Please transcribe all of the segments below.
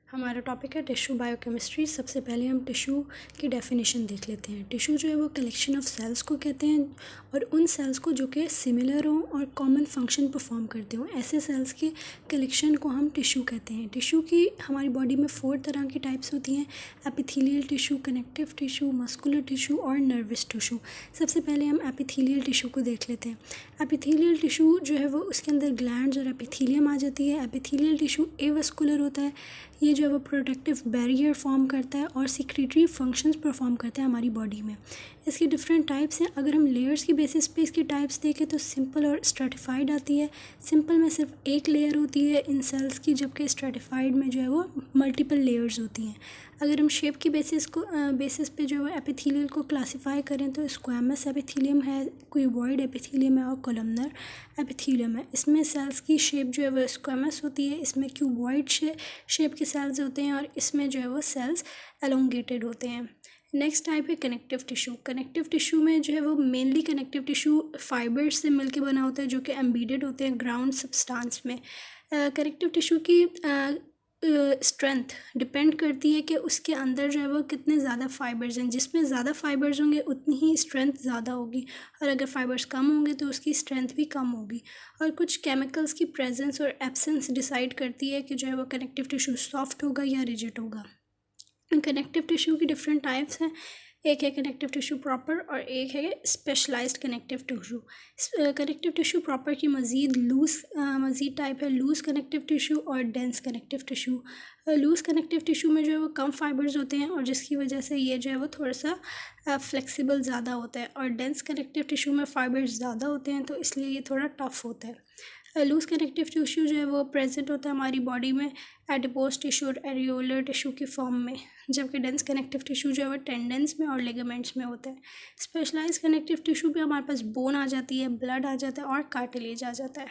हमारा टॉपिक है tissue biochemistry. सबसे पहले हम टिश्यू की डेफिनेशन देख लेते हैं। टिश्यू जो है वो कलेक्शन ऑफ सेल्स को कहते हैं और उन सेल्स को जो कि सिमिलर हों और कॉमन फंक्शन परफॉर्म करते हों, ऐसे सेल्स के कलेक्शन को हम टिश्यू कहते हैं। टिश्यू की हमारी बॉडी में 4 तरह की टाइप्स होती हैं: epithelial tissue, connective tissue, muscular tissue और नर्वस टिश्यू। सबसे पहले हम एपिथेलियल टिश्यू को देख लेते हैं। एपिथेलियल टिश्यू जो है वो उसके अंदर ग्लैंड्स और एपिथेलियम आ जाती है। एपिथेलियल टिश्यू एवास्कुलर होता है। ये जो है वो प्रोटेक्टिव बैरियर फॉर्म करता है और सिक्रेटरी फंक्शंस परफॉर्म करता है हमारी बॉडी में। इसकी डिफरेंट टाइप्स हैं। अगर हम लेयर्स की बेसिस पे इसकी टाइप्स देखें तो सिंपल और स्ट्रेटिफाइड आती है। सिंपल में सिर्फ एक लेयर होती है इन सेल्स की, जबकि स्ट्रेटिफाइड में जो है वो मल्टीपल लेयर्स होती हैं। अगर हम शेप की बेसिस पे जो है एपिथेलियल को क्लासिफाई करें तो स्क्वैमस एपिथेलियम है, क्यूबॉइड एपिथेलियम है और कोलमनर एपिथेलियम है। इसमें सेल्स की शेप जो है वो स्क्वैमस होती है, इसमें क्यूबॉइड शेप के सेल्स होते हैं और इसमें जो है वो सेल्स एलोंगेटेड होते हैं। नेक्स्ट टाइप है कनेक्टिव टिश्यू। कनेक्टिव टिश्यू में जो है वो मेनली कनेक्टिव टिश्यू फाइबर्स से मिलके बना होता है जो कि एम्बेडेड होते हैं ग्राउंड सब्सटेंस में। कनेक्टिव टिश्यू की स्ट्रेंथ डिपेंड करती है कि उसके अंदर जो है वो कितने ज़्यादा फाइबर्स हैं। जिसमें ज़्यादा फाइबर्स होंगे उतनी ही स्ट्रेंथ ज़्यादा होगी और अगर फाइबर्स कम होंगे तो उसकी स्ट्रेंथ भी कम होगी। और कुछ केमिकल्स की प्रेजेंस और एब्सेंस डिसाइड करती है कि जो है वो कनेक्टिव टिश्यू सॉफ्ट होगा या रिजिड होगा। कनेक्टिव टिश्यू की डिफरेंट टाइप्स हैं। एक है कनेक्टिव टिश्यू प्रॉपर और एक है specialized connective tissue. Connective tissue proper की मज़ीद टाइप है लूज़ कनेक्टिव टिश्यू और dense connective tissue. Loose connective tissue में जो है वो कम फाइबर्स होते हैं और जिसकी वजह से ये जो है वो थोड़ा सा फ्लेक्सिबल ज़्यादा होता है, और डेंस कनेक्टिव टिश्यू में फ़ाइबर्स ज़्यादा होते हैं तो इसलिए ये थोड़ा टफ होता है। लूज़ कनेक्टिव टिश्यू जो है वो प्रेजेंट होता है हमारी बॉडी में एडिपोज टिश्यू और एरियोलर टिश्यू की फॉर्म में, जबकि डेंस कनेक्टिव टिश्यू जो है वो टेंडेंस में और लिगामेंट्स में होता है। स्पेशलाइज कनेक्टिव टिश्यू पे हमारे पास बोन आ जाती है, ब्लड आ जाता है और कार्टिलेज आ जाता है।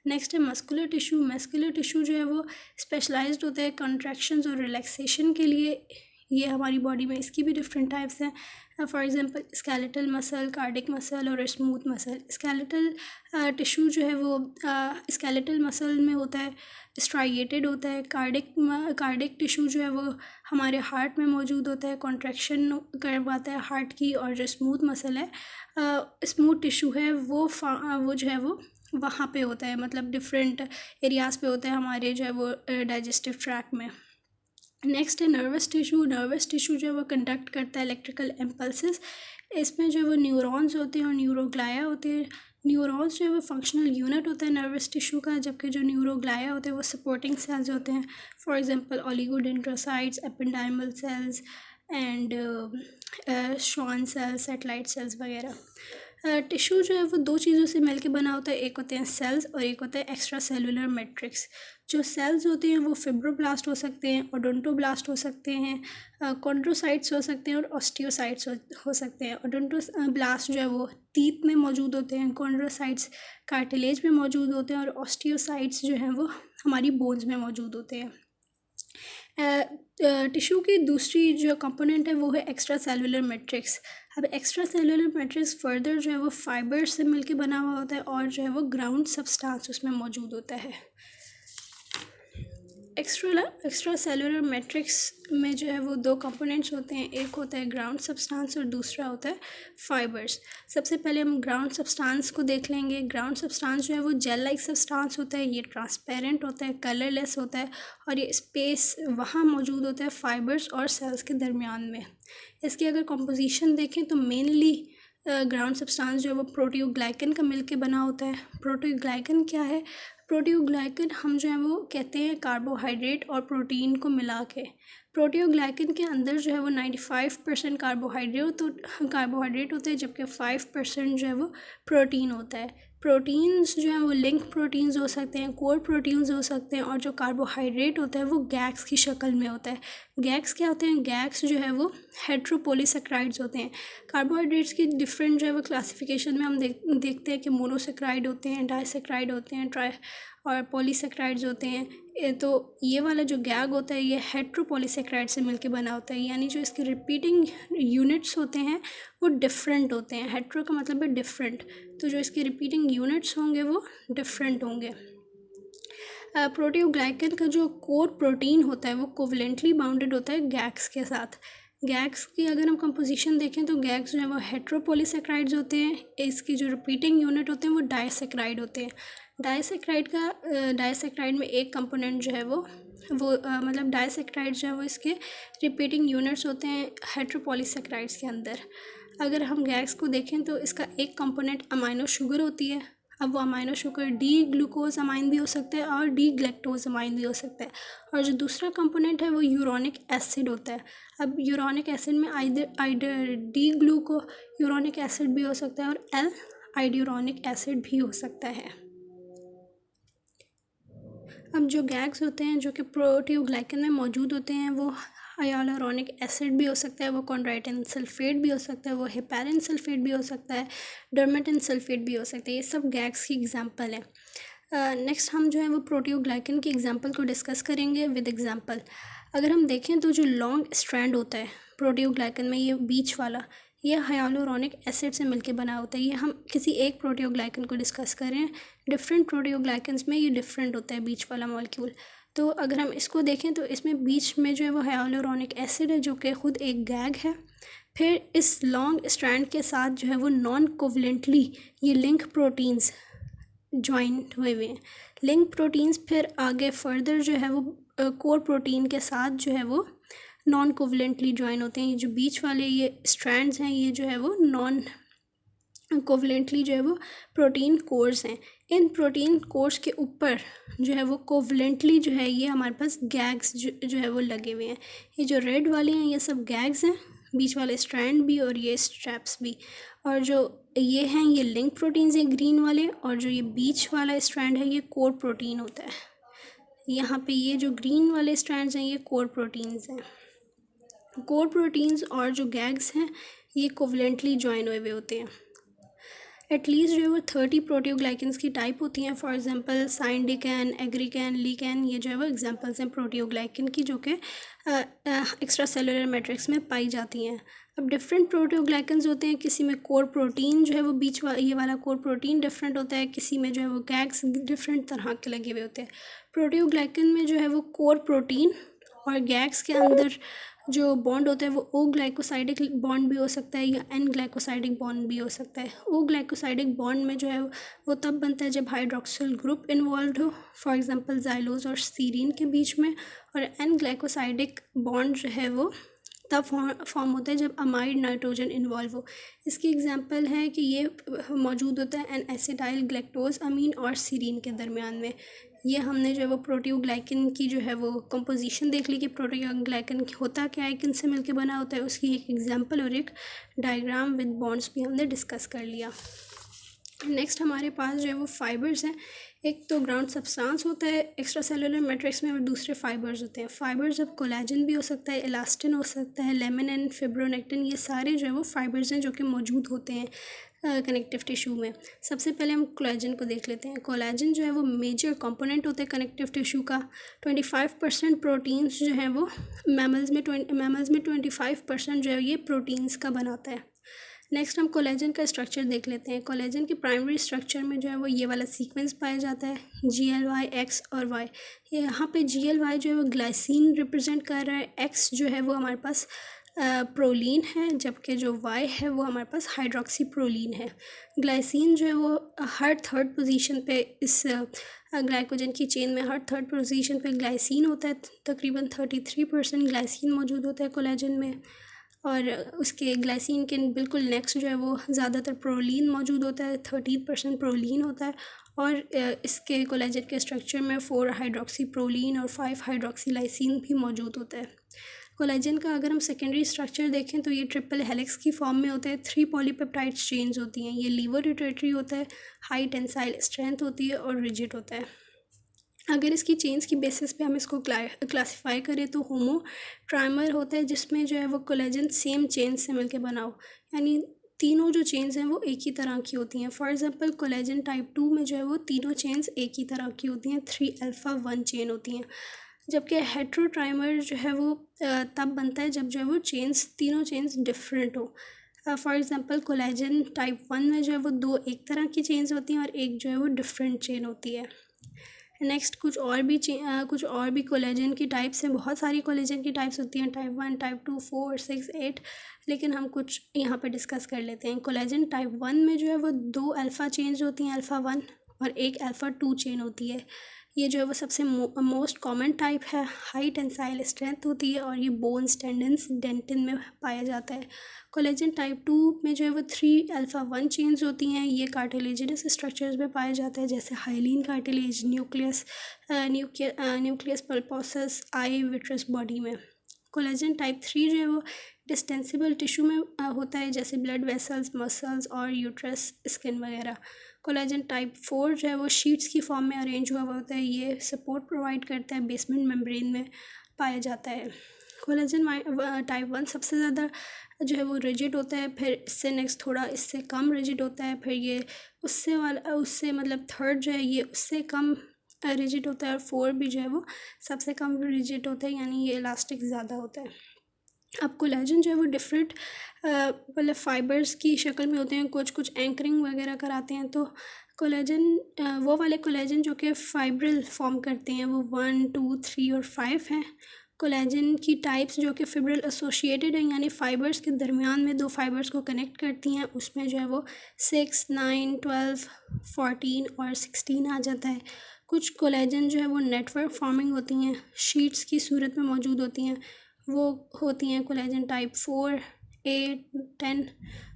नेक्स्ट है मस्कुलर टिश्यू। मस्कुलर टिश्यू जो है वो स्पेशलाइज्ड होता है कॉन्ट्रैक्शंस और रिलैक्सेशन के लिए। ये हमारी बॉडी में इसकी भी डिफरेंट टाइप्स हैं। For example skeletal muscle, cardiac muscle और स्मूथ मसल। स्केलेटल टिश्यू जो है वो स्केलेटल मसल में होता है, स्ट्राइएटेड होता है। कार्डिक टिश्यू जो है वो हमारे हार्ट में मौजूद होता है, कॉन्ट्रैक्शन करवाता है हार्ट की। और जो स्मूथ मसल है, स्मूथ टिश्यू है वो जो है वो वहाँ पे होता है, मतलब डिफरेंट एरियाज़ पे होता है हमारे जो है वो डाइजेस्टिव ट्रैक में। नेक्स्ट है नर्वस टिश्यू। नर्वस टिश्यू जो है वो कंडक्ट करता है इलेक्ट्रिकल इम्पल्सेस। इसमें जो है वो न्यूरॉन्स होते हैं और न्यूरोग्लाया होते हैं। न्यूरॉन्स जो है वो फंक्शनल यूनिट होता है नर्वस टिश्यू का, जबकि जो न्यूरोग्लाया होते हैं वो सपोर्टिंग सेल्स होते हैं। For example oligodendrocytes, ependymal cells and Schwann cells, satellite cells वगैरह। टिश्यू जो है वो 2 चीज़ों से मिलके बना होता है, एक होते हैं सेल्स और एक होता है एक्स्ट्रा सेलुलर मैट्रिक्स। जो सेल्स होते हैं वो फिब्रोब्लास्ट हो सकते हैं, ओडोंटोब्लास्ट हो सकते हैं, कॉन्ड्रोसाइट्स हो सकते हैं और ऑस्टियोसाइट्स हो सकते हैं। ओडोंटोब्लास्ट जो है वो टीथ में मौजूद होते हैं, कॉन्ड्रोसाइट्स कार्टिलेज में मौजूद होते हैं और ऑस्टियोसाइट्स जो हैं वो हमारी बोन्स में मौजूद होते हैं। टिश्यू की दूसरी जो कंपोनेंट है वो है एक्स्ट्रा सेलुलर मैट्रिक्स। अब एक्स्ट्रा सेलुलर मैट्रिक्स फर्दर जो है वो फाइबर से मिलके बना हुआ होता है और जो है वो ग्राउंड सब्सटेंस उसमें मौजूद होता है। एक्स्ट्रा सेलुलर मैट्रिक्स में जो है वो 2 कंपोनेंट्स होते हैं, एक होता है ग्राउंड सब्सटेंस और दूसरा होता है फाइबर्स। सबसे पहले हम ग्राउंड सब्सटेंस को देख लेंगे। ग्राउंड सब्सटेंस जो है वो जेल लाइक सब्सटेंस होता है, ये ट्रांसपेरेंट होता है, कलरलेस होता है और ये स्पेस वहाँ मौजूद होता है फाइबर्स और सेल्स के दरमियान में। इसकी अगर कंपोजिशन देखें तो मेनली ग्राउंड सब्सटेंस जो है वो प्रोटियोग्लाइकन का मिलके बना होता है। प्रोटियोग्लाइकन क्या है? प्रोटियोग्लाइकन हम जो है वो कहते हैं कार्बोहाइड्रेट और प्रोटीन को मिला के। प्रोटियोग्लाइकन के अंदर जो है वो 95% कार्बोहाइड्रेट होते हैं, जबकि 5% जो है वो प्रोटीन होता है। प्रोटीन्स जो हैं वो लिंक प्रोटीन्स हो सकते हैं, कोर प्रोटीन्स हो सकते हैं, और जो कार्बोहाइड्रेट होता है वो गैक्स की शक्ल में होता है। गैक्स क्या होते हैं? गैक्स जो है वो हेट्रोपोलीसेक्राइड्स होते हैं। कार्बोहाइड्रेट्स की डिफरेंट जो है वो क्लासिफिकेशन में हम देखते हैं कि मोनोसेक्राइड होते हैं, डाइसेक्राइड होते हैं, और पॉलीसेक्राइड्स होते हैं। तो ये वाला जो गैग होता है ये हेट्रोपोलीसेक्राइड से मिलके बना होता है, यानी जो इसके रिपीटिंग यूनिट्स होते हैं वो डिफरेंट होते हैं। हेट्रो का मतलब है डिफरेंट, तो जो इसके रिपीटिंग यूनिट्स होंगे वो डिफरेंट होंगे। प्रोटीओग्लाइकन का जो कोर प्रोटीन होता है वो कोवलेंटली बाउंडेड होता है गैग्स के साथ। गैग्स की अगर हम कंपोजिशन देखें तो गैग्स जो है वो हेट्रोपोलीसेक्राइड्स होते हैं, इसकी जो रिपीटिंग यूनिट होते हैं वो डाइसेक्राइड होते हैं। डाइसेक्राइड में एक कंपोनेंट जो है वो मतलब डाइसेक्राइड जो है वो इसके रिपीटिंग यूनिट्स होते हैं हेट्रोपोलीसेक्राइड्स के अंदर। अगर हम गैग्स को देखें तो इसका एक कंपोनेंट अमाइनो शुगर होती है। अब वो amino sugar D glucose amine भी हो सकता है और डी ग्लैक्टोज अमाइन भी हो सकता है, और जो दूसरा कंपोनेंट है वो यूरोनिक एसिड होता है। अब यूरोनिक एसिड में आइडर डी ग्लूको यूरोनिक एसिड भी हो सकता है और एल आइड्यूरोनिक एसिड भी हो सकता है। अब जो गैग्स होते हैं जो कि प्रोटीओग्लाइकन में मौजूद होते हैं वो हाइयालुरोनिक एसिड भी हो सकता है, वो कॉन्ड्राइटिन सल्फेट भी हो सकता है, वो हेपेरिन सल्फेट भी हो सकता है, डर्मेटिन सल्फेट भी हो सकता है। ये सब गैग्स की एग्जांपल है। नेक्स्ट हम जो है वो प्रोटीओग्लाइकन की एग्जांपल को डिस्कस करेंगे विद एग्जांपल। अगर हम देखें तो जो लॉन्ग स्ट्रैंड होता है प्रोटीओग्लाइकन में, ये बीच वाला, ये हाइयालुरोनिक एसिड से मिलकर बना होता है। ये हम किसी एक प्रोटीओग्लाइकन को डिस्कस करें, डिफरेंट प्रोटीओग्लाइकन्स में ये डिफरेंट होता है बीच वाला मॉलिक्यूल। तो अगर हम इसको देखें तो इसमें बीच में जो है वो हाइयालुरोनिक एसिड है जो कि खुद एक गैग है। फिर इस लॉन्ग स्ट्रैंड के साथ जो है वो नॉन कोवलेंटली ये लिंक प्रोटीन्स ज्वाइंट हुए हुए हैं। लिंक प्रोटीन्स फिर आगे फर्दर जो है वो कोर प्रोटीन के साथ जो है वो नॉन कोवलेंटली ज्वाइन होते हैं। ये जो बीच वाले ये स्ट्रैंड्स हैं ये जो है वो नॉन कोवलेंटली जो है वो प्रोटीन कोर्स हैं। इन प्रोटीन कोर्स के ऊपर जो है वो कोवलेंटली जो है ये हमारे पास गैग्स जो है वो लगे हुए हैं। ये जो रेड वाले हैं ये सब गैग्स हैं, बीच वाले स्ट्रैंड भी और ये स्ट्रैप्स भी। और जो ये हैं ये लिंक प्रोटीन्स हैं ग्रीन वाले, और जो ये बीच वाला स्ट्रैंड है ये कोर प्रोटीन होता है। यहाँ पे ये जो ग्रीन वाले स्ट्रैंड्स हैं ये कोर प्रोटीन्स हैं। कोर प्रोटीन्स और जो गैग्स हैं ये कोवलेंटली ज्वाइन हुए हुए होते हैं। एटलीस्ट जो है वो 30 प्रोटीओग्लाइकन्स की टाइप होती हैं। फॉर एग्जांपल साइंडिकैन, एग्रीकैन, लीकैन, ये जो है वो एग्जांपल्स हैं प्रोटीओग्लाइकन की जो कि एक्स्ट्रा सेलुलर मैट्रिक्स में पाई जाती हैं। अब डिफरेंट प्रोटीओग्लाइकन्स होते हैं, किसी में कोर प्रोटीन जो है वो ये वाला कोर प्रोटीन डिफरेंट होता है, किसी में जो है वो गैग्स डिफरेंट तरह के लगे हुए होते हैं। प्रोटीओग्लाइकन में जो है वो कोर प्रोटीन और गैग्स के अंदर जो बॉन्ड होता है वो ओ ग्लाइकोसाइडिक बॉन्ड भी हो सकता है या एन ग्लाइकोसाइडिक बॉन्ड भी हो सकता है। ओ ग्लाइकोसाइडिक बॉन्ड में जो है वो तब बनता है जब हाइड्रोक्सिल ग्रुप इन्वॉल्व हो, फॉर एग्जांपल जाइलोज और सीरीन के बीच में, और एन ग्लाइकोसाइडिक बॉन्ड जो है वो तब फॉर्म होता है जब अमाइड नाइट्रोजन इन्वॉल्व हो। इसकी एग्जांपल है कि ये मौजूद होता है एन एसिटाइल ग्लैक्टोज अमीन और सीरीन के दरमियान में। ये हमने जो है वो प्रोटीओग्लाइकन की जो है वो कंपोजिशन देख ली कि प्रोटीओग्लाइकन होता क्या है, किन से मिलके बना होता है, उसकी एक एग्जांपल और एक डायग्राम विद बॉन्ड्स भी हमने डिस्कस कर लिया। नेक्स्ट हमारे पास जो है वो फाइबर्स हैं। एक तो ग्राउंड सब्सटेंस होता है एक्स्ट्रा सेलुलर मैट्रिक्स में और दूसरे फाइबर्स होते हैं। फाइबर्स अब कोलेजन भी हो सकता है, इलास्टिन हो सकता है, लेमिनिन, फिब्रोनेक्टिन, ये सारे जो है वो फाइबर्स हैं जो कि मौजूद होते हैं कनेक्टिव टिश्यू में। सबसे पहले हम कोलेजन को देख लेते हैं। कोलेजन जो है वो मेजर कंपोनेंट होता है कनेक्टिव टिश्यू का। 25% प्रोटीन्स जो हैं वो मैमल्स में 25% जो है ये प्रोटीन्स का बनाता है। नेक्स्ट हम कोलेजन का स्ट्रक्चर देख लेते हैं। कोलेजन के प्राइमरी स्ट्रक्चर में जो है वो ये वाला सीक्वेंस पाया जाता है, GLY, X और Y। ये यहाँ पे GLY जो है वो ग्लाइसिन रिप्रेजेंट कर रहा है, X जो है वो हमारे पास प्रोलीन है, जबकि जो Y है वो हमारे पास हाइड्रोक्सी प्रोलीन है। ग्लाइसिन जो है वो हर थर्ड पोजीशन पे इस ग्लाइकोजन की चेन में हर थर्ड पोजीशन पे ग्लाइसिन होता है। तकरीबन 33% ग्लाइसिन मौजूद होता है कोलेजन में, और उसके ग्लाइसिन के बिल्कुल नेक्स्ट जो है वो ज़्यादातर प्रोलीन मौजूद होता है, 30% प्रोलीन होता है। और इसके कोलेजन के स्ट्रक्चर में 4 हाइड्रोक्सी प्रोलीन और 5 हाइड्रोक्सी लाइसिन भी मौजूद होता है। कोलेजन का अगर हम सेकेंडरी स्ट्रक्चर देखें तो ये ट्रिपल हेलिक्स की फॉर्म में होता है। 3 पॉलीपेप्टाइड चेन्स होती हैं। ये लीवर रिटेटरी होता है, हाई टेंसाइल स्ट्रेंथ होती है और रिजिड होता है। अगर इसकी चेन्स की बेसिस पे हम इसको क्लासिफाई करें तो होमो ट्राइमर होता है, जिसमें जो है वो कोलेजन सेम चेन से मिलके बना हो, यानी तीनों जो चेन्स हैं वो एक ही तरह की होती हैं। फॉर एग्जांपल कोलेजन टाइप 2 में जो है वो तीनों चेन्स एक ही तरह की होती हैं, 3 अल्फ़ा 1 चेन होती हैं। जबकि हेट्रोट्राइमर जो है वो तब बनता है जब जो है वो तीनों चेन्स डिफरेंट हो। फॉर एग्जांपल कोलेजन टाइप 1 में जो है वो 2 एक तरह की चेन्स होती हैं और एक जो है वो डिफरेंट चेन होती है। नेक्स्ट कुछ और भी कोलेजन की टाइप्स हैं, बहुत सारी कोलेजन की टाइप्स होती हैं, टाइप 1, टाइप 2, 4, 6, 8, लेकिन हम कुछ यहाँ पे डिस्कस कर लेते हैं। कोलेजन टाइप 1 में जो है वो 2 अल्फ़ा चेन्स होती हैं, अल्फ़ा 1 और एक अल्फ़ा 2 चेन होती है। ये जो है वो सबसे मोस्ट कॉमन टाइप है, हाई टेंसाइल स्ट्रेंथ होती है और ये बोन्स, टेंडन्स, डेंटिन में पाया जाता है। कोलेजन टाइप 2 में जो है वो 3 अल्फ़ा 1 चेन्स होती हैं, ये कार्टिलेजिनस स्ट्रक्चर्स में पाया जाता है, जैसे हाइलीन कार्टिलेज, न्यूक्लियस पल्पोसस, आई, विट्रस बॉडी में। कोलेजन टाइप 3 जो है वो डिस्टेंसिबल टिश्यू में होता है, जैसे ब्लड वेसल्स, मसल्स और यूट्रस, स्किन वगैरह। कोलेजन टाइप 4 जो है वो शीट्स की फॉर्म में अरेंज हुआ होता है, ये सपोर्ट प्रोवाइड करता है, बेसमेंट मेम्ब्रेन में पाया जाता है। कोलेजन टाइप 1 सबसे ज़्यादा जो है वो रिजिड होता है, फिर इससे नेक्स्ट थोड़ा इससे कम रिजिड होता है, फिर ये उससे मतलब थर्ड जो है ये उससे कम रिजिड होता है, और 4 भी जो है वो सबसे कम रिजिड होता है, यानी ये इलास्टिक ज़्यादा होता है। अब कोलेजन जो है वो डिफरेंट मतलब फाइबर्स की शक्ल में होते हैं, कुछ एंकरिंग वगैरह कराते हैं। तो कोलेजन वो वाले कोलेजन जो कि फाइब्रिल फॉर्म करते हैं वो 1, 2, 3 और 5 हैं। कोलेजन की टाइप्स जो कि फिब्रिल एसोसिएटेड हैं, यानी फाइबर्स के दरमियान में 2 फाइबर्स को कनेक्ट करती हैं, उसमें जो है वो 6, 9, 12, 14 और 16 आ जाता है। कुछ कोलेजन जो है वो नेटवर्क फॉर्मिंग होती हैं, शीट्स की सूरत में मौजूद होती हैं, वो होती हैं कोलेजन टाइप 4, 8, 10।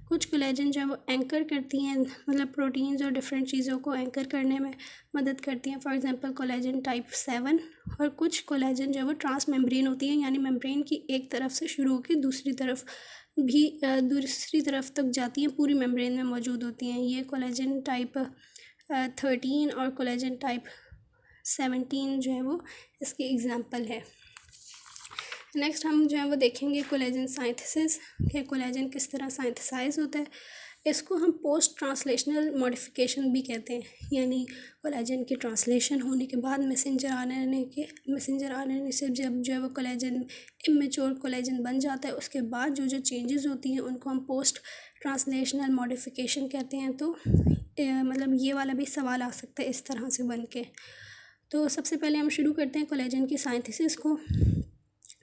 कुछ कोलेजन जो है वो एंकर करती हैं, मतलब प्रोटीन्स और डिफरेंट चीज़ों को एंकर करने में मदद करती हैं, फॉर एग्जांपल कोलेजन टाइप 7। और कुछ कोलेजन जो है वो ट्रांस मेम्ब्रेन होती हैं, यानी मेम्ब्रेन की एक तरफ से शुरू होकर दूसरी तरफ तक जाती हैं, पूरी मेम्ब्रेन में मौजूद होती हैं। ये कोलेजन टाइप 13 और कोलेजन टाइप 17 जो है वो इसके एग्जाम्पल है। नेक्स्ट हम जो है वो देखेंगे कोलेजन साइंथेसिस, कि कोलेजन किस तरह साइंथेसाइज होता है। इसको हम पोस्ट ट्रांसलेशनल मॉडिफिकेशन भी कहते हैं, यानी कोलेजन की ट्रांसलेशन होने के बाद मैसेंजर आरएनए से जब जो है वो कोलेजन इमेच्योर कोलेजन बन जाता है, उसके बाद जो चेंजेस होती हैं उनको हम पोस्ट ट्रांसलेशनल मॉडिफिकेशन कहते हैं। तो मतलब ये वाला भी सवाल आ सकता है इस तरह से बन के। तो सबसे पहले हम शुरू करते हैं कोलेजन की साइंथेसिस को।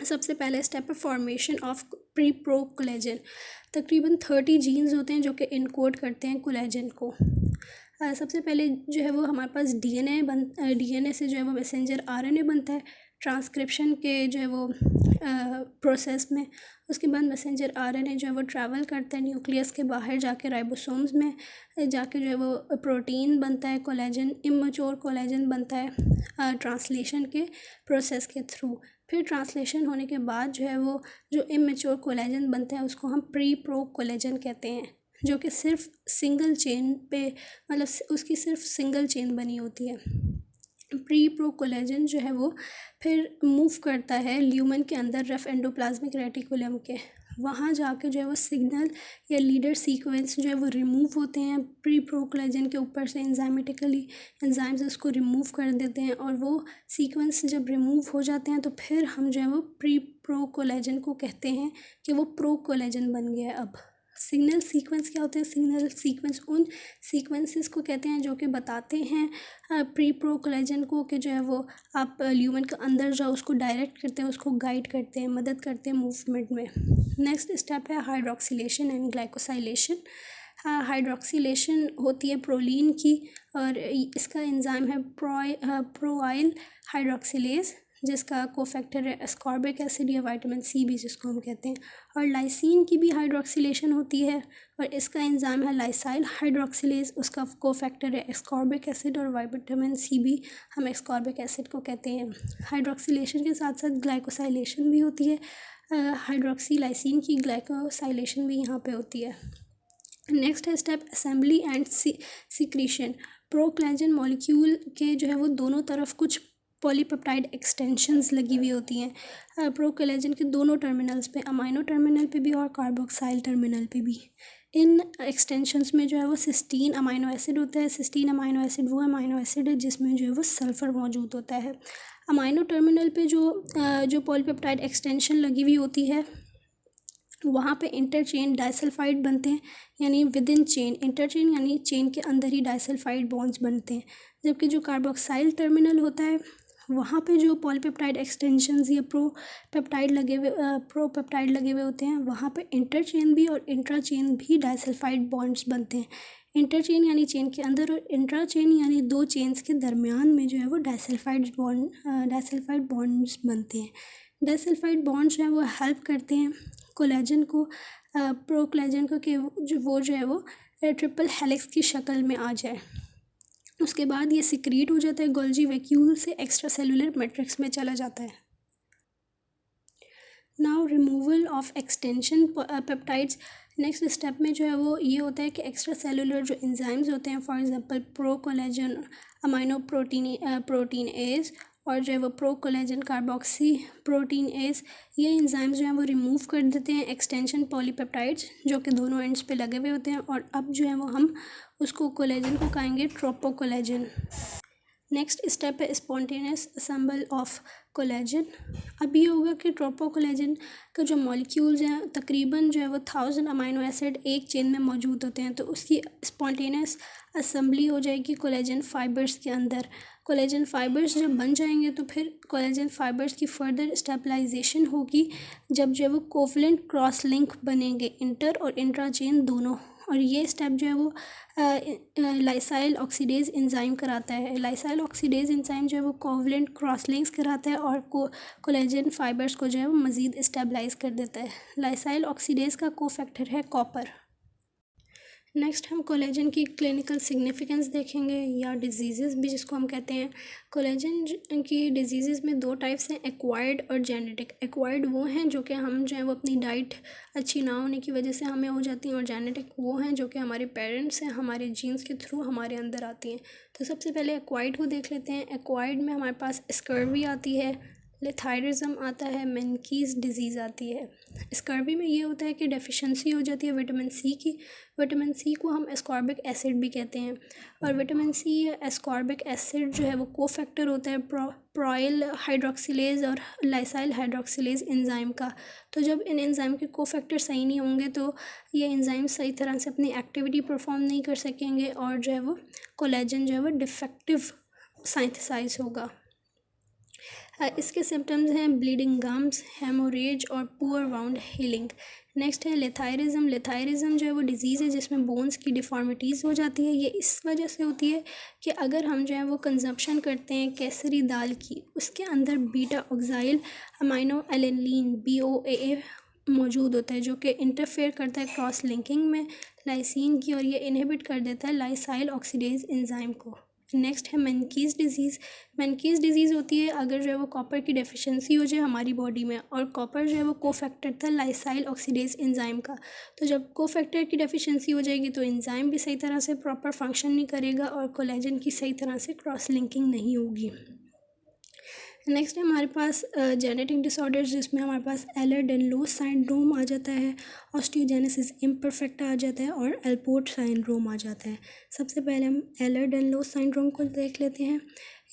सबसे पहले स्टेप है formation of pre pro collagen. तकरीबन 30 जीन्स होते हैं जो कि इनकोड करते हैं कोलेजन को। सबसे पहले जो है वो हमारे पास डीएनए से जो है वो मैसेंजर आरएनए बनता है ट्रांसक्रिप्शन के जो है वो प्रोसेस में। उसके बाद मैसेंजर आरएनए जो है वो ट्रैवल करता है न्यूक्लियस के बाहर जाके राइबोसोम्स में जाके जो है वो प्रोटीन बनता है, कोलेजन, इमेच्योर कोलेजन बनता है ट्रांसलेशन के प्रोसेस के थ्रू। फिर ट्रांसलेशन होने के बाद जो है वो जो इमेच्योर कोलेजन बनता है उसको हम प्री प्रो कोलेजन कहते हैं, जो कि सिर्फ सिंगल चेन पे मतलब उसकी सिर्फ सिंगल चेन बनी होती है। प्री प्रो कोलेजन जो है वो फिर मूव करता है ल्यूमन के अंदर रफ एंडोप्लाज्मिक रेटिकुलम के, वहाँ जाके जो है वो सिग्नल या लीडर सीक्वेंस जो है वो रिमूव होते हैं प्री प्रो कोलेजन के ऊपर से। एंजाइमेटिकली एंजाइम्स उसको रिमूव कर देते हैं, और वो सीक्वेंस जब रिमूव हो जाते हैं तो फिर हम जो है वो प्री प्रो कोलेजन को कहते हैं कि वो प्रो कोलेजन बन गया है। अब सिग्नल सीक्वेंस क्या होते हैं? सिग्नल सीक्वेंस उन सीक्वेंसेस को कहते हैं जो कि बताते हैं प्री प्रो कोलेजन को कि जो है वो आप ल्यूमन के अंदर जाओ, उसको डायरेक्ट करते हैं, उसको गाइड करते हैं, मदद करते हैं मूवमेंट में। नेक्स्ट स्टेप है हाइड्रोक्सिलेशन एंड ग्लाइकोसाइलेशन। हाइड्रोक्सिलेशन होती है प्रोलीन की, और इसका एंजाइम है प्रोआइल हाइड्रोक्सिलेज, जिसका कोफैक्टर है एस्कॉर्बिक एसिड या विटामिन सी भी जिसको हम कहते हैं। और लाइसिन की भी हाइड्रोक्सिलेशन होती है, और इसका एंजाइम है लाइसाइल हाइड्रोक्सिलेज, उसका कोफैक्टर है एस्कॉर्बिक एसिड और विटामिन सी भी हम एस्कॉर्बिक एसिड को कहते हैं। हाइड्रोक्सिलेशन के साथ साथ ग्लाइकोसाइलेशन भी होती है, हाइड्रोक्सीलाइसिन की ग्लाइकोसाइलेशन भी यहाँ पे होती है। नेक्स्ट है step assembly and secretion. Procollagen molecule के जो है वो दोनों तरफ कुछ पॉलीपेप्टाइड एक्सटेंशंस लगी हुई होती हैं प्रोकोलेजन के दोनों टर्मिनल्स पे, अमाइनो टर्मिनल पे भी और कार्बोक्साइल टर्मिनल पे भी। इन एक्सटेंशंस में जो है वो सिस्टीन अमाइनो एसिड होता है। सिस्टीन अमाइनो एसिड वो अमाइनो एसिड है जिसमें जो है वो सल्फ़र मौजूद होता है। अमाइनो टर्मिनल पे जो पॉलीपेप्टाइड एक्सटेंशन लगी हुई होती है वहाँ पे इंटरचेन डाइसल्फाइड बनते हैं, यानी विद इन चेन, इंटरचेन यानी चेन के अंदर ही डाइसल्फाइड बॉन्ड्स बनते हैं। जबकि जो कार्बोक्साइल टर्मिनल होता है वहाँ पे जो पॉलीपेप्टाइड एक्सटेंशंस या प्रोपेप्टाइड लगे हुए होते हैं, वहाँ पे इंटरचेन भी और इंट्राचेन भी डाइसल्फाइड बॉन्ड्स बनते हैं। इंटरचेन यानी चेन के अंदर और इंट्राचेन यानी दो चेन्स के दरमियान में जो है वो डाइसल्फाइड बॉन्ड्स बनते हैं। डाइसल्फाइड बॉन्ड्स जो है वो हेल्प करते हैं कोलेजन को, प्रोकोलेजन को, कि वो जो है वो ट्रिपल हेलिक्स की शक्ल में आ जाए। उसके बाद ये सिक्रीट हो जाता है गोल्जी वैक्यूल से एक्स्ट्रा सेलुलर मैट्रिक्स में चला जाता है। Now removal of extension peptides, next step में जो है वो ये होता है कि एक्स्ट्रा सेलुलर जो एंजाइम्स होते हैं, for example procollagen amino proteinase और जो है वो प्रोकोलेजन कार्बोक्सी प्रोटीन एज, ये एंजाइम्स जो हैं वो रिमूव कर देते हैं एक्सटेंशन पॉलीपेप्टाइड्स जो कि दोनों एंड्स पे लगे हुए होते हैं। और अब जो है वो हम उसको कोलेजन को कहेंगे ट्रोपोकोलेजन। नेक्स्ट स्टेप है स्पॉन्टेनियस असेंबल ऑफ कोलेजन। अब ये होगा कि ट्रोपोकोलेजन का जो मॉलिक्यूल्स हैं तकरीबन जो है वो 1000 अमाइनो एसिड एक चेन में मौजूद होते हैं, तो उसकी स्पॉन्टेनियस असेंबली हो जाएगी कोलेजन फाइबर्स के अंदर। कोलेजन फाइबर्स जब बन जाएंगे तो फिर कोलेजन फाइबर्स की फर्दर स्टेबलाइजेशन होगी जब जो है वो कोवलेंट क्रॉस लिंक बनेंगे इंटर और इंट्रा चेन दोनों। और ये स्टेप जो है वो लाइसाइल ऑक्सीडेज एंजाइम कराता है। लाइसाइल ऑक्सीडेज एंजाइम जो है वो कोवलेंट क्रॉस लिंक्स कराता है और कोलेजन फाइबर्स को जो है वो मज़ीद स्टेबलाइज कर देता है। लाइसाइल ऑक्सीडेज का कोफैक्टर है कॉपर। नेक्स्ट हम कोलेजन की क्लिनिकल सिग्निफिकेंस देखेंगे या डिजीज़ भी जिसको हम कहते हैं। कोलेजन की डिजीज़ में दो टाइप्स हैं, एक्वायर्ड और जेनेटिक। एक्वायर्ड वो हैं जो कि हम जो है वो अपनी डाइट अच्छी ना होने की वजह से हमें हो जाती हैं, और जेनेटिक वो हैं जो कि हमारे पेरेंट्स हैं, हमारे जीन्स के थ्रू हमारे अंदर आती हैं। तो सबसे पहले एक्वायर्ड को देख लेते हैं। एक्वायर्ड में हमारे पास स्कर्वी आती है, लेथायरिज्म आता है, मेनकीज़ डिजीज़ आती है। स्कर्वी में ये होता है कि डेफिशिएंसी हो जाती है विटामिन सी की। विटामिन सी को हम एस्कॉर्बिक एसिड भी कहते हैं, और विटामिन सी या एस्कॉर्बिक एसिड जो है वो कोफैक्टर होता है प्रोइल हाइड्रोक्सिलेज और लाइसाइल हाइड्रोक्सिलेज एंजाइम का। तो जब इन एंजाइम के कोफैक्टर सही नहीं होंगे तो ये एंजाइम सही तरह से अपनी एक्टिविटी परफॉर्म नहीं कर सकेंगे और जो है वो कोलेजन जो है वो डिफेक्टिव सिंथेसाइज होगा। इसके सिम्टम्स हैं ब्लीडिंग गम्स, हेमोरेज और पुअर वाउंड हीलिंग। नेक्स्ट है लेथायरिज्म। लेथायरिज्म जो है वो डिजीज़ है जिसमें बोन्स की डिफॉर्मिटीज़ हो जाती है। ये इस वजह से होती है कि अगर हम जो है वो कंजप्शन करते हैं केसरी दाल की, उसके अंदर बीटा ऑक्साइल अमाइनो एलेनिन BOAA मौजूद होता है जो कि इंटरफेयर करता है क्रॉस लिंकिंग में लाइसिन की, और ये इनहिबिट कर देता है लाइसाइल ऑक्सीडेज एंजाइम को। नेक्स्ट है मेनकीज़ डिजीज़। मेनकीज़ डिजीज़ होती है अगर जो है वो कॉपर की डेफिशिएंसी हो जाए हमारी बॉडी में, और कॉपर जो है वो कोफैक्टर था लाइसाइल ऑक्सीडेज एंजाइम का। तो जब कोफैक्टर की डेफिशिएंसी हो जाएगी तो एंजाइम भी सही तरह से प्रॉपर फंक्शन नहीं करेगा और कोलेजन की सही तरह से क्रॉस लिंकिंग नहीं होगी। नेक्स्ट है हमारे पास जेनेटिक डिसऑर्डर्स जिसमें हमारे पास एलर-डेनलोस सिंड्रोम आ जाता है, ऑस्टियोजेनेसिस इम्परफेक्टा आ जाता है और एलपोर्ट सिंड्रोम आ जाता है। सबसे पहले हम एलर-डेनलोस सिंड्रोम को देख लेते हैं।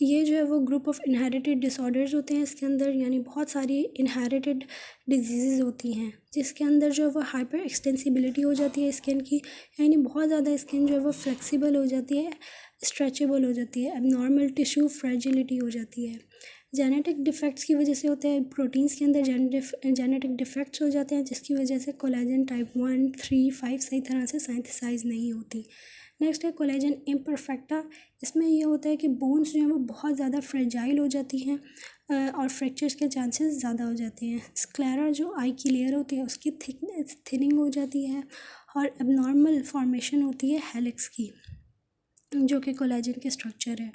ये जो है वो ग्रुप ऑफ इनहेरिटेड डिसऑर्डर्स होते हैं इसके अंदर, यानी बहुत सारी इनहेरिटेड डिजीज़ होती हैं जिसके अंदर जो है वो हाइपर एक्सटेंसिबिलिटी हो जाती है स्किन की, यानी बहुत ज़्यादा स्किन जो है वो फ्लेक्सिबल हो जाती है, स्ट्रेचेबल हो जाती है, एबनॉर्मल टिश्यू फ्रेजिलिटी हो जाती है। जेनेटिक डिफेक्ट्स की वजह से होते हैं, प्रोटीन्स के अंदर जेनेटिक डिफेक्ट्स हो जाते हैं जिसकी वजह से कोलेजन टाइप 1, 3, 5 सही तरह से सिंथेसाइज नहीं होती। नेक्स्ट है कोलेजन इम्परफेक्टा। इसमें ये होता है कि बोन्स जो हैं वो बहुत ज़्यादा फ्रेजाइल हो जाती हैं और फ्रैक्चर्स के चांसेस ज़्यादा हो जाते हैं। स्क्लेरा जो आई की लेयर होती है उसकी थिनिंग हो जाती है और एबनॉर्मल फॉर्मेशन होती है हेलिक्स की जो कि कोलेजन के स्ट्रक्चर है।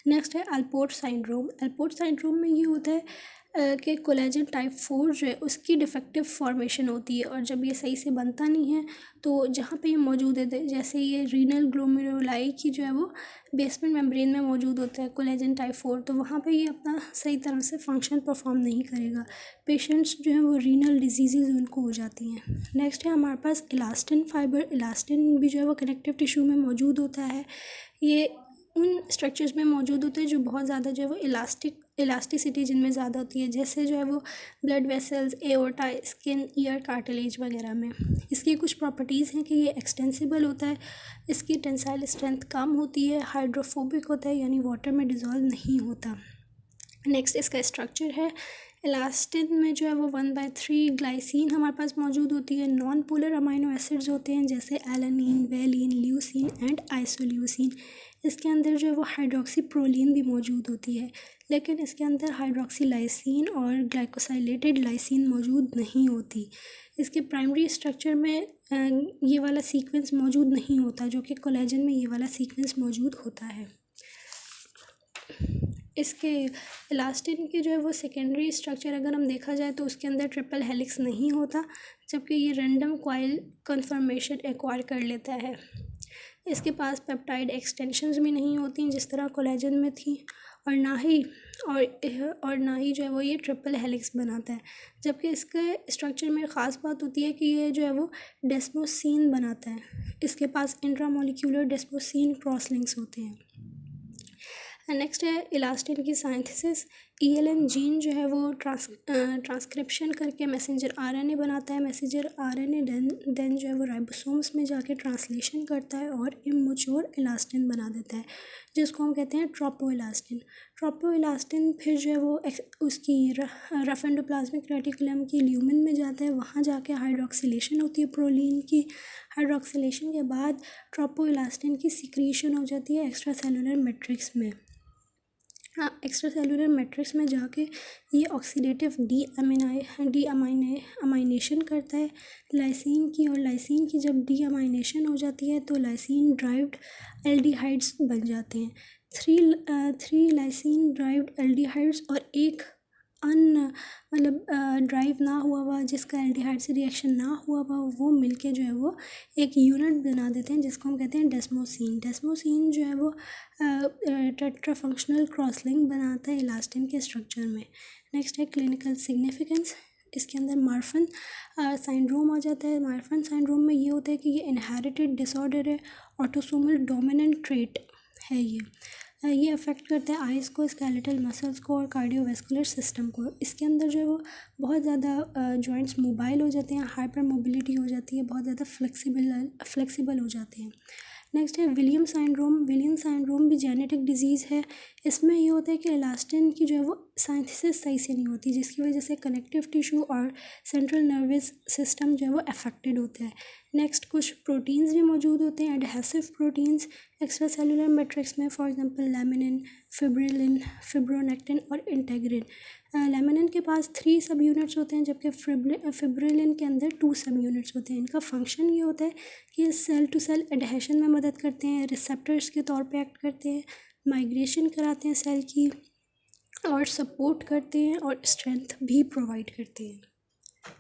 नेक्स्ट है अल्पोर्ट सिंड्रोम। अल्पोर्ट सिंड्रोम में ये होता है कि कोलेजन टाइप 4 जो है उसकी डिफेक्टिव फॉर्मेशन होती है, और जब ये सही से बनता नहीं है तो जहाँ पे ये मौजूद है, जैसे ये रीनल ग्लोमेरुलाई की जो है वो बेसमेंट मेम्ब्रेन में मौजूद होता है कोलेजन टाइप 4, तो वहाँ पे ये अपना सही तरह से फंक्शन परफॉर्म नहीं करेगा। पेशेंट्स जो है वो रीनल डिजीज़ उनको हो जाती हैं। नेक्स्ट है हमारे पास इलास्टिन फाइबर। इलास्टिन भी जो है वो कनेक्टिव टिश्यू में मौजूद होता है। ये उन स्ट्रक्चर्स में मौजूद होते हैं जो बहुत ज़्यादा जो है वो इलास्टिक इलास्टिसिटी जिनमें ज़्यादा होती है, जैसे जो है वो blood vessels, aorta, skin, year cartilage वगैरह में। इसकी कुछ प्रॉपर्टीज़ हैं कि ये एक्सटेंसिबल होता है, इसकी टेंसाइल स्ट्रेंथ कम होती है, हाइड्रोफोबिक होता है यानी वाटर में डिज़ोल्व नहीं होता। नेक्स्ट इसका स्ट्रक्चर है, इलास्टिन में जो है वो 1/3 ग्लाइसिन हमारे पास मौजूद होती है। नॉन पोलर अमाइनो एसिड्स होते हैं जैसे alanine, valine, leucine and isoleucine. इसके अंदर जो है वो हाइड्रोक्सी प्रोलीन भी मौजूद होती है, लेकिन इसके अंदर हाइड्रोक्सी लाइसिन और ग्लाइकोसाइलेटेड लाइसिन मौजूद नहीं होती। इसके प्राइमरी स्ट्रक्चर में ये वाला सीक्वेंस मौजूद नहीं होता, जो कि कोलेजन में ये वाला सीक्वेंस मौजूद होता है। इसके इलास्टिन के जो है वो सेकेंडरी स्ट्रक्चर अगर हम देखा जाए तो उसके अंदर ट्रिपल हेलिक्स नहीं होता, जबकि ये रैंडम कॉइल कन्फर्मेशन एक्वायर कर लेता है। इसके पास पेप्टाइड एक्सटेंशंस भी नहीं होती जिस तरह कोलेजन में थी, और ना ही जो है वो ये ट्रिपल हेलिक्स बनाता है। जबकि इसके स्ट्रक्चर में ख़ास बात होती है कि ये जो है वो डेस्मोसिन बनाता है। इसके पास इंट्रामोलिक्यूलर डेस्मोसिन क्रॉस लिंक्स होते हैं। नेक्स्ट है इलास्टिन की साइंथिसिस। ELN जीन जो है वो ट्रांसक्रिप्शन करके मैसेंजर RNA बनाता है। मैसेंजर RNA देन जो है वो राइबोसोम्स में जाके ट्रांसलेशन करता है और इमैच्योर इलास्टिन बना देता है, जिसको हम कहते हैं ट्रोपोइलास्टिन। ट्रोपोइलास्टिन फिर जो है वो उसकी रफ एंडोप्लाज्मिक रेटिकुलम की ल्यूमेन में जाता है, वहाँ जाके हाइड्रोक्सिलेशन होती है प्रोलीन की। हाइड्रोक्सिलेशन के बाद ट्रोपोइलास्टिन की सिक्रीशन हो जाती है एक्स्ट्रा सेलुलर मैट्रिक्स में। एक्स्ट्रा सेलुलर मैट्रिक्स में जाके ये ऑक्सीडेटिव अमाइनेशन करता है लाइसिन की, और लाइसिन की जब अमाइनेशन हो जाती है तो लाइसिन ड्राइव्ड एल्डिहाइड्स बन जाते हैं। थ्री लाइसिन ड्राइव्ड एल्डिहाइड्स और एक ड्राइव ना हुआ जिसका एल्डिहाइड से रिएक्शन ना हुआ वो मिलके जो है वो एक यूनिट बना देते हैं जिसको हम कहते हैं डेस्मोसिन। डेस्मोसिन जो है वो टेट्रा फंक्शनल क्रॉस लिंक बनाता है इलास्टिन के स्ट्रक्चर में। नेक्स्ट है क्लिनिकल सिग्निफिकेंस। इसके अंदर मार्फन सिंड्रोम आ जाता है। मार्फन सिंड्रोम में ये होता है कि ये इनहेरिटेड डिसऑर्डर है, ऑटोसोमल डोमिनेंट ट्रेट है ये अफेक्ट करता है आइज़ को, स्केलेटल मसल्स को और कार्डियोवैस्कुलर सिस्टम को। इसके अंदर जो है वो बहुत ज़्यादा जॉइंट्स मोबाइल हो जाते हैं, हाइपर मोबिलिटी हो जाती है, बहुत ज़्यादा फ्लेक्सिबल हो जाते हैं। नेक्स्ट है विलियम सिंड्रोम भी जेनेटिक डिजीज़ है। इसमें ये होता है कि इलास्टिन की जो है वो साइंथिसिस सही से नहीं होती, जिसकी वजह से कनेक्टिव टिश्यू और सेंट्रल नर्वस सिस्टम जो है वो अफेक्टेड होता है। नेक्स्ट कुछ प्रोटीन्स भी मौजूद होते हैं, adhesive proteins extra cellular matrix में, फॉर एग्जांपल लैमिनिन, फिब्रिलिन, फिब्रोनेक्टिन और इंटेग्रिन। लैमिनिन के पास 3 सब यूनिट्स होते हैं, जबकि फिब्रिलिन के अंदर 2 सब यूनिट्स होते हैं। इनका फंक्शन ये होता है कि सेल टू सेल एडहेशन में मदद करते हैं, रिसेप्टर्स के तौर पे एक्ट करते हैं, माइग्रेशन कराते हैं सेल की, और सपोर्ट करते हैं और स्ट्रेंथ भी प्रोवाइड करते हैं।